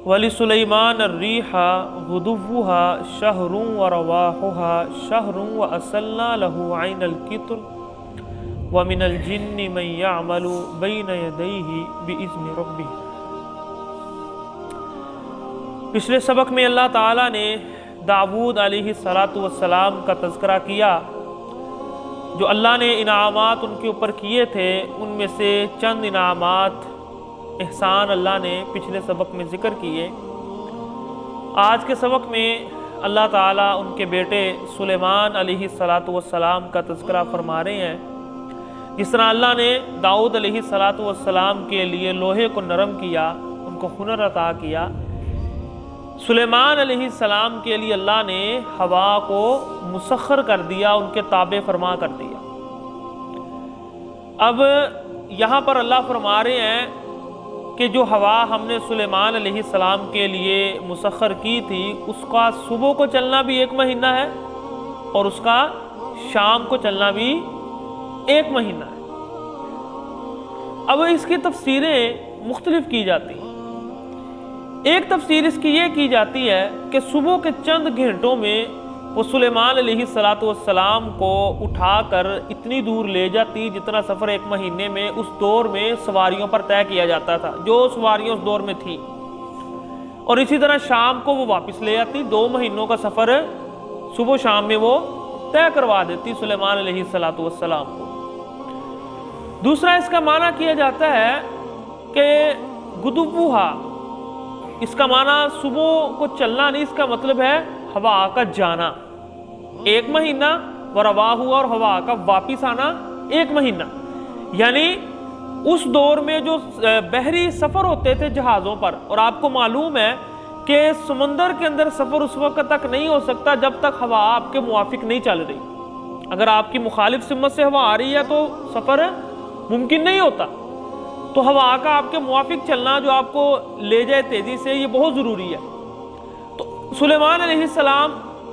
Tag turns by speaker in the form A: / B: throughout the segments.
A: वली सुलैमान अर्रीहा गुदुव्वुहा शहरुन व रवाहुहा शहरुन व असलना लहू ऐनल कित्र व मिनल जिन्नि मन यअमलु बैन यदैहि बिइज़्नि रब्बिह। पिछले सबक में अल्लाह ताला ने दाऊद अलैहिस्सलातु वस्सलाम का तज़किरा किया। जो अल्लाह ने इनामात उनके ऊपर किए थे उनमें से चंद इनामात एहसान अल्लाह ने पिछले सबक में ज़िक्र किए। आज के सबक में अल्लाह ताला उनके बेटे सुलेमान अलैहिस्सलातु वस्सलाम का तज़किरा फरमा रहे हैं। जिस तरह अल्लाह ने दाऊद अलैहिस्सलातु वस्सलाम के लिए लोहे को नरम किया, उनको हुनर अता किया, सुलेमान अलैहिस्सलाम के लिए अल्लाह ने हवा को मुसख्खर कर दिया, उनके ताबे फरमा कर दिया। अब यहाँ पर अल्लाह फरमा रहे हैं कि जो हवा हमने सुलेमान अलैहिस्सलाम के लिए मुसख्खर की थी उसका सुबह को चलना भी 1 महीना है और उसका शाम को चलना भी 1 महीना है। अब इसकी तफसीरें मुख्तलिफ की जाती हैं। एक तफसीर इसकी ये की जाती है कि सुबह के चंद घंटों में वो सुलेमान अलैहिस्सलातु वस्सलाम को उठाकर इतनी दूर ले जाती जितना सफ़र 1 महीने में उस दौर में सवारियों पर तय किया जाता था, जो सवारियां उस दौर में थी। और इसी तरह शाम को वो वापस ले आती, 2 महीनों का सफ़र सुबह शाम में वो तय करवा देती सुलेमान अलैहिस्सलातु वस्सलाम को। दूसरा इसका माना किया जाता है कि गुदुव्वुहा, इसका माना सुबह को चलना नहीं, इसका मतलब है हवा का जाना 1 महीना, व रवाहु और हवा का वापिस आना 1 महीना। यानी उस दौर में जो बहरी सफ़र होते थे जहाज़ों पर, और आपको मालूम है कि समंदर के अंदर सफ़र उस वक्त तक नहीं हो सकता जब तक हवा आपके मुआफिक नहीं चल रही। अगर आपकी मुखालिफ सिमत से हवा आ रही है तो सफ़र मुमकिन नहीं होता। तो हवा का आपके मुआफिक चलना जो आपको ले जाए तेज़ी से, ये बहुत ज़रूरी है। तो सुलेमान अलैहिस्सलाम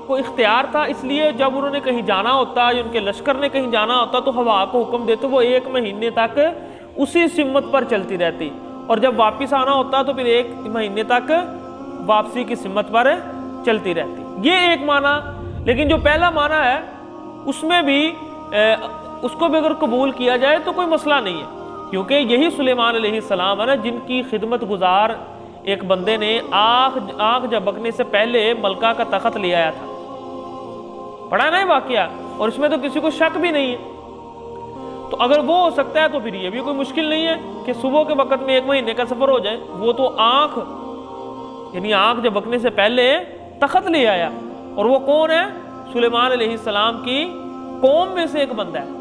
A: को इख्तियार था, इसलिए जब उन्होंने कहीं जाना होता या उनके लश्कर ने कहीं जाना होता तो हवा को हुक्म देते, वो 1 महीने तक उसी सिमत पर चलती रहती, और जब वापस आना होता तो फिर 1 महीने तक वापसी की सिमत पर चलती रहती। ये एक माना। लेकिन जो पहला माना है उसमें भी उसको भी अगर कबूल किया जाए तो कोई मसला नहीं है, क्योंकि यही सुलेमान अलैहिस्सलाम है ना जिनकी खिदमत गुजार एक बंदे ने आँख झपकने से पहले मलका का तख्त ले आया था। पढ़ा ना वाकया, और इसमें तो किसी को शक भी नहीं है। तो अगर वो हो सकता है तो फिर ये भी कोई मुश्किल नहीं है कि सुबह के वक्त में 1 महीने का सफर हो जाए। वो तो आँख झपकने से पहले तख्त ले आया, और वो कौन है? सुलेमान अलैहिस्सलाम की कौम में से एक बंदा है।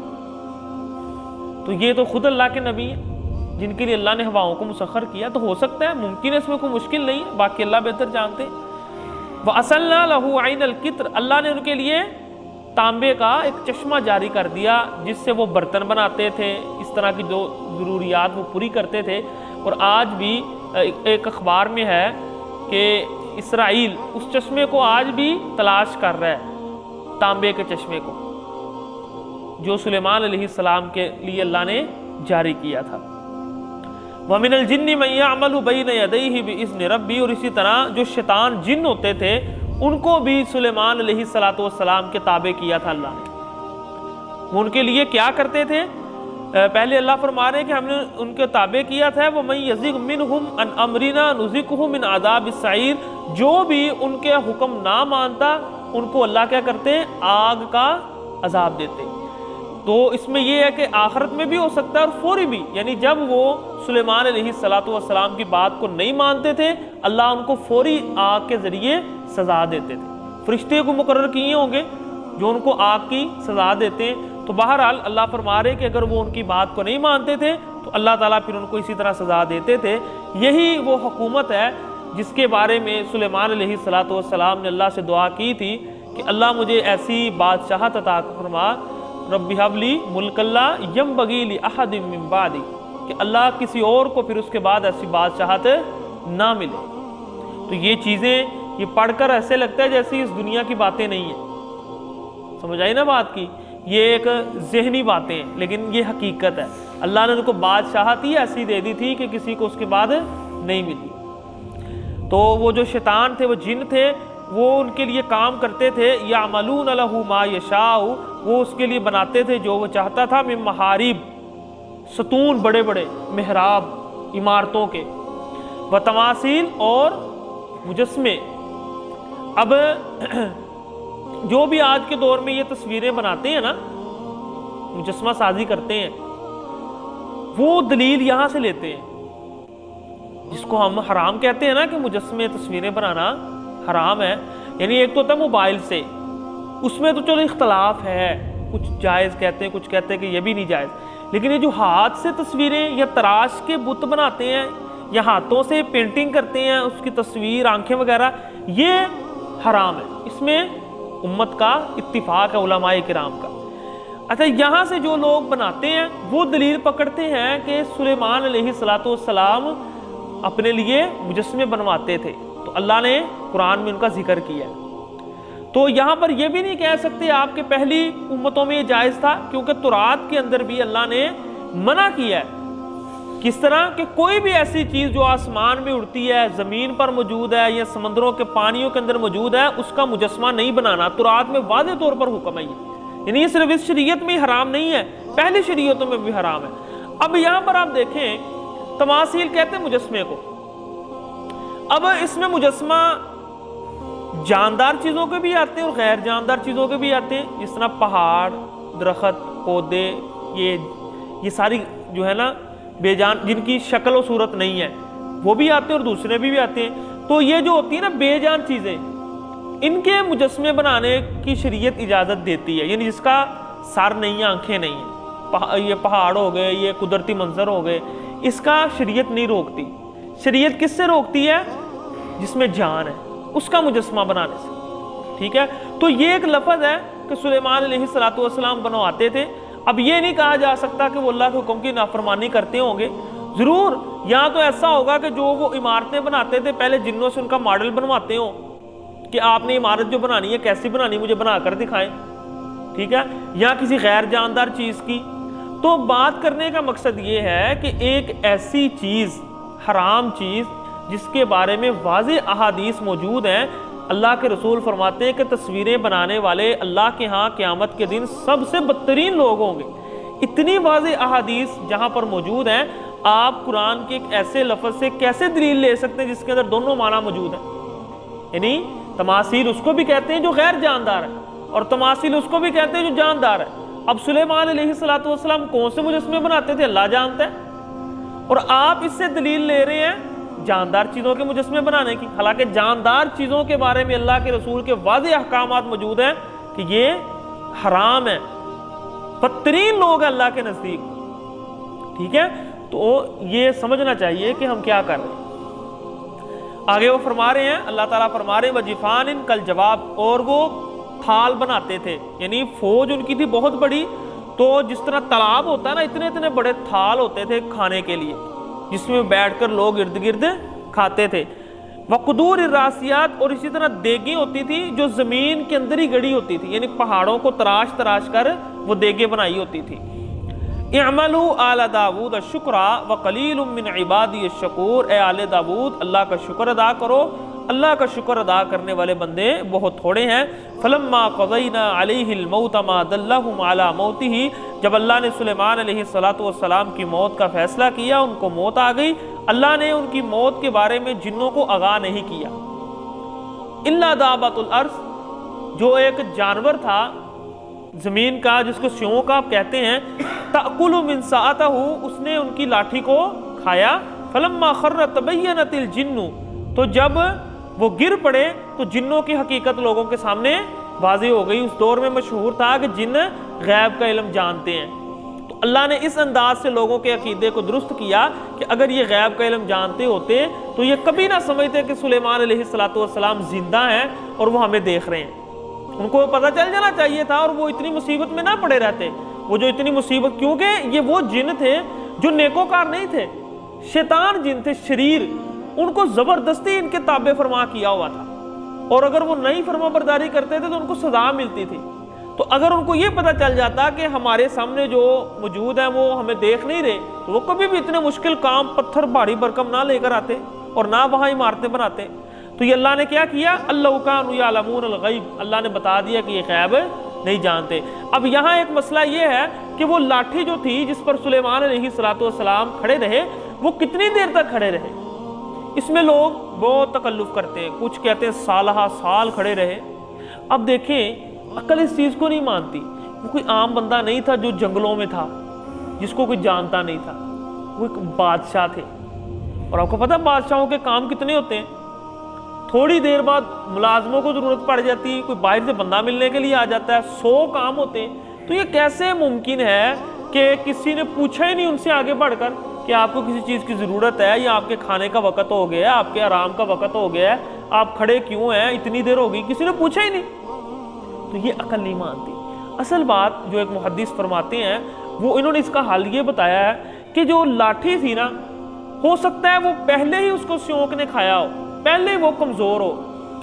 A: तो ये तो खुद अल्लाह के नबी है जिनके लिए अल्लाह ने हवाओं को मुसख्खर किया। तो हो सकता है, मुमकिन है, इसमें कोई मुश्किल नहीं है, बाकी अल्लाह बेहतर जानते। व असलना लहू ऐनल कित्र, अल्लाह ने उनके लिए तांबे का एक चश्मा जारी कर दिया जिससे वो बर्तन बनाते थे, इस तरह की जो ज़रूरियात वो पूरी करते थे। और आज भी एक अखबार में है कि इसराइल उस चश्मे को आज भी तलाश कर रहा है, तांबे के चश्मे को जो सुलेमान अलैहिस्सलाम के लिए अल्लाह ने जारी किया था। व मिनल जिन्नि मन यअमलु बैन यदैहि बिइज़्नि रब्बी, और इसी तरह जो शैतान जिन होते थे उनको भी सुलेमान अलैहिस्सलातु वस्सलाम के ताबे किया था अल्लाह ने। वो उनके लिए क्या करते थे? पहले अल्लाह फरमा रहे कि हमने उनके ताबे किया था। वो मन यज़िग मिनहुम अन अमरिना नुज़िक़हु मिन अज़ाबिस सईर, जो भी उनके हुक्म ना मानता उनको अल्लाह क्या करते? आग का अजाब देते। तो इसमें यह है कि आखिरत में भी हो सकता है और फौरी भी, यानी जब वो सुलेमान अलैहिस्सलातु वस्सलाम की बात को नहीं मानते थे अल्लाह उनको फौरी आग के ज़रिए सज़ा देते थे। फरिश्ते को मुकर्रर किए होंगे जो उनको आग की सज़ा देते हैं। तो बहरहाल अल्लाह फरमा रहे कि अगर वो उनकी बात को नहीं मानते थे तो अल्लाह ताला फिर उनको इसी तरह सज़ा देते थे। यही वो हुकूमत है जिसके बारे में सुलेमान अलैहिस्सलातु वस्सलाम ने अल्लाह से दुआ की थी कि अल्लाह मुझे ऐसी बादशाहत अता फरमा, रब्बी हबली मुल्कल्ला यंबगी लि अहदिम मिन बादी, कि अल्लाह किसी और को फिर उसके बाद ऐसी बादशाहत ना मिले। तो ये चीज़ें ये पढ़कर ऐसे लगता है जैसे इस दुनिया की बातें नहीं है, समझ आई ना बात की? ये एक जहनी बातें हैं, लेकिन ये हकीकत है। अल्लाह ने उनको बादशाहत ही ऐसी दे दी थी कि किसी को उसके बाद नहीं मिली। तो वो जो शैतान थे, वो जिन थे, वो उनके लिए काम करते थे। यामलून लहू मा यशाउ, वो उसके लिए बनाते थे जो वो चाहता था। मिन महारिब, सतून, बड़े बड़े मेहराब, इमारतों के, व तमासील, और मुजस्मे। अब जो भी आज के दौर में ये तस्वीरें बनाते हैं ना, मुजस्मा साजी करते हैं, वो दलील यहां से लेते हैं, जिसको हम हराम कहते हैं ना, कि मुजस्मे तस्वीरें बनाना हराम है। यानी एक तो होता है मोबाइल से, उसमें तो चलो इख्तलाफ है, कुछ जायज़ कहते हैं, कुछ कहते हैं कि ये भी नहीं जायज़। लेकिन ये जो हाथ से तस्वीरें या तराश के बुत बनाते हैं या हाथों से पेंटिंग करते हैं, उसकी तस्वीर, आंखें वगैरह, ये हराम है। इसमें उम्मत का इत्तिफाक है, उलमाए किराम का। अच्छा, यहाँ से जो लोग बनाते हैं वो दलील पकड़ते हैं कि सुलेमान अलैहिस्सलातु वस्सलाम अपने लिए मुजस्मे बनवाते थे, तो अल्लाह ने कुरान में उनका जिक्र किया है। तो यहाँ पर यह भी नहीं कह सकते आपके पहली उम्मतों में ये जायज़ था, क्योंकि तुरात के अंदर भी अल्लाह ने मना किया है। किस तरह कि कोई भी ऐसी चीज़ जो आसमान में उड़ती है, ज़मीन पर मौजूद है, या समंदरों के पानियों के अंदर मौजूद है, उसका मुजस्मा नहीं बनाना। तुरात में वाज़े तौर पर हुक्म है ये, यानी ये सिर्फ इस शरीयत में ही हराम नहीं है, पहली शरीयतों में भी हराम है। अब यहाँ पर आप देखें, तमासील कहते हैं मुजस्मे को। अब इसमें मुजस्मा जानदार चीज़ों के भी आते हैं और गैर जानदार चीज़ों के भी आते हैं, जिस तरह पहाड़, दरख्त, पौधे, ये सारी जो है ना बेजान, जिनकी शक्ल और सूरत नहीं है, वो भी आते हैं और दूसरे भी आते हैं। तो ये जो होती है ना बेजान चीज़ें, इनके मुजस्मे बनाने की शरीयत इजाज़त देती है। यानी जिसका सर नहीं है, आंखें नहीं है, ये पहाड़ हो गए, ये कुदरती मंजर हो गए, इसका शरीयत नहीं रोकती। शरीयत किससे रोकती है? जिसमें जान है, उसका मुजस्मा बनाने से। ठीक है, तो ये एक लफ्ज़ है कि सुलेमान अलैहिस्सलातु वस्सलाम बनवाते थे। अब ये नहीं कहा जा सकता कि वो अल्लाह के हुक्म की नाफरमानी करते होंगे। ज़रूर या तो ऐसा होगा कि जो वो इमारतें बनाते थे पहले जिन्नों से उनका मॉडल बनवाते हो कि आपने इमारत जो बनानी है कैसी बनानी, मुझे बनाकर दिखाएं। ठीक है, या किसी गैर जानदार चीज़ की। तो बात करने का मकसद ये है कि एक ऐसी चीज़, हराम चीज़, जिसके बारे में वाज़ेह अहादीस मौजूद हैं। अल्लाह के रसूल फरमाते हैं कि तस्वीरें बनाने वाले अल्लाह के यहाँ क़यामत के दिन सबसे बदतरीन लोग होंगे। इतनी वाज़ेह अहादीस जहाँ पर मौजूद हैं, आप कुरान के एक ऐसे लफ्ज़ से कैसे दलील ले सकते हैं जिसके अंदर दोनों माना मौजूद हैं? यानी तमासील उसको भी कहते हैं जो गैर जानदार है, और तमासील उसको भी कहते हैं जो जानदार है। अब सुलेमान अलैहिस्सलातु वस्सलाम कौन से मुजस्मे बनाते थे अल्लाह जानता है, और आप इससे दलील ले रहे हैं जानदार चीज़ों के मुजस्मे बनाने की। हालांकि जानदार चीज़ों के बारे में अल्लाह के रसूल के वाज़ेह अहकामात मौजूद हैं कि ये हराम है, बदतरीन लोग हैं अल्लाह के नज़दीक। ठीक है, तो ये समझना चाहिए कि हम क्या कर रहे हैं। आगे वो फरमा रहे हैं, अल्लाह ताला फरमा रहे हैं वजिफानिन कल जवाब, और वो थाल बनाते थे, यानी फौज उनकी थी बहुत बड़ी। तो जिस तरह तालाब होता है ना, इतने इतने बड़े थाल होते थे खाने के लिए, जिसमें बैठकर लोग इर्द गिर्द खाते थे। वक़दूर रासियात, और इसी तरह देगें होती थी जो ज़मीन के अंदर ही गड़ी होती थी, यानी पहाड़ों को तराश तराश कर वो देगें बनाई होती थी। इअमलू आला दाऊद शुक्रा व कलीलुम मिन इबादी अश-शकूर, ए आले दाऊद अल्लाह का शुक्र अदा करो, अल्लाह का शुक्र अदा करने वाले बंदे बहुत थोड़े हैं। फलम्मा क़ज़ैना अलैहिल मौत मा दल्लहुम अला मौतिही, जब अल्लाह ने सुलेमान अलैहिस्सलातु वस्सलाम की मौत का फैसला किया, उनको मौत आ गई। अल्लाह ने उनकी मौत के बारे में जिन्नों को आगाह नहीं किया। इल्ला दाबतुल अर्ज़, जो एक जानवर था ज़मीन का, जिसको स्योंक आप कहते हैं, तअकुलु मिन साअतहु, उसने उनकी लाठी को खाया। फलम्मा खर्र तबय्यनतिल जिन्नु, तो जब वो गिर पड़े तो जिन्नों की हकीकत लोगों के सामने वाज़ेह हो गई। उस दौर में मशहूर था कि जिन्न गैब का इल्म जानते हैं। तो अल्लाह ने इस अंदाज से लोगों के अकीदे को दुरुस्त किया कि अगर ये गैब का इल्म जानते होते तो ये कभी ना समझते कि सुलेमान अलैहिस्सलातु वस्सलाम जिंदा हैं और वो हमें देख रहे हैं। उनको पता चल जाना चाहिए था और वो इतनी मुसीबत में ना पड़े रहते। वो जो इतनी मुसीबत, क्योंकि ये वो जिन थे जो नेकोकार नहीं थे, शैतान जिन थे, शरीर, उनको जबरदस्ती इनके ताबे फरमा किया हुआ था, और अगर वो नहीं फरमा बरदारी करते थे तो उनको सजा मिलती थी। तो अगर उनको ये पता चल जाता कि हमारे सामने जो मौजूद है वो हमें देख नहीं रहे, तो वो कभी भी इतने मुश्किल काम, पत्थर भारी भरकम ना लेकर आते। और ना वहां इमारतें बनाते। तो ये अल्लाह ने क्या किया, अल्लाह कानू यअलमूनल गैब, अल्लाह ने बता दिया कि ये गैब नहीं जानते। अब यहाँ एक मसला ये है कि वो लाठी जो थी जिस पर सुलेमान अलैहिस्सलाम खड़े रहे, वो कितनी देर तक खड़े रहे, इसमें लोग बहुत तकल्लुफ करते हैं। कुछ कहते हैं सालहा साल खड़े रहे। अब देखें, अकल इस चीज को नहीं मानती। वो कोई आम बंदा नहीं था जो जंगलों में था, जिसको कोई जानता नहीं था। वो एक बादशाह थे, और आपको पता है बादशाहों के काम कितने होते हैं। थोड़ी देर बाद मुलाजमों को जरूरत पड़ जाती है, कोई बाहर से बंदा मिलने के लिए आ जाता है, 100 काम होते हैं। तो ये कैसे मुमकिन है कि किसी ने पूछा ही नहीं उनसे आगे बढ़कर कि आपको किसी चीज़ की ज़रूरत है, या आपके खाने का वक़्त हो गया है, आपके आराम का वक़्त हो गया है, आप खड़े क्यों हैं, इतनी देर हो गई, किसी ने पूछा ही नहीं। तो ये अकल नहीं मानती। असल बात जो एक मुहद्दिस फरमाते हैं, वो इन्होंने इसका हल ये बताया है कि जो लाठी थी ना, हो सकता है वो पहले ही उसको स्योंक ने खाया हो, पहले ही वो कमज़ोर हो,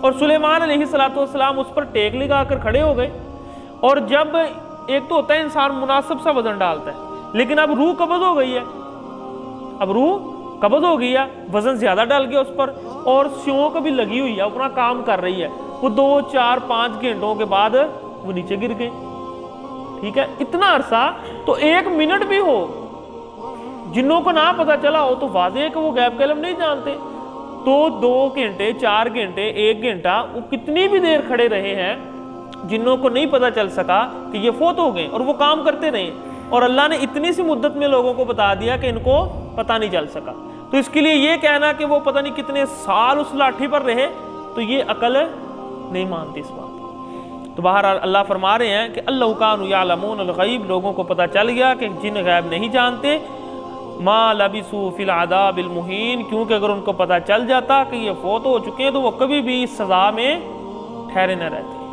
A: और सुलेमान अलैहिस्सलाम उस पर टेक लगा कर खड़े हो गए। और जब एक तो होता है इंसान मुनासिब सा वजन डालता है, लेकिन अब रूह कब्ज़ हो गई है, अब रूह कब्ज़ हो गई है, वजन ज्यादा डल गया उस पर, और स्योंक भी लगी हुई है, अपना काम कर रही है। वो 2, 4, 5 घंटों के बाद वो नीचे गिर गए। ठीक है, इतना अरसा तो 1 मिनट भी हो, जिन्हों को ना पता चला हो तो वाज़ेह है कि वो गैब का इल्म नहीं जानते। तो 2 घंटे, 4 घंटे, 1 घंटा, वो कितनी भी देर खड़े रहे हैं, जिन्हों को नहीं पता चल सका कि ये फोत हो गए, और वो काम करते रहे। और अल्लाह ने इतनी सी मुद्दत में लोगों को बता दिया कि इनको पता नहीं चल सका। तो इसके लिए ये कहना कि वो पता नहीं कितने साल उस लाठी पर रहे, तो ये अकल नहीं मानती इस बात को। तो बहरहाल अल्लाह फरमा रहे हैं कि अल्लाह कानू यअलमूनल गैब, लोगों को पता चल गया कि जिन गैब नहीं जानते, मा लबिसू फिल अज़ाबिल मुहीन, क्योंकि अगर उनको पता चल जाता कि ये फोत हो चुके हैं तो वो कभी भी इस सज़ा में ठहरे न रहते।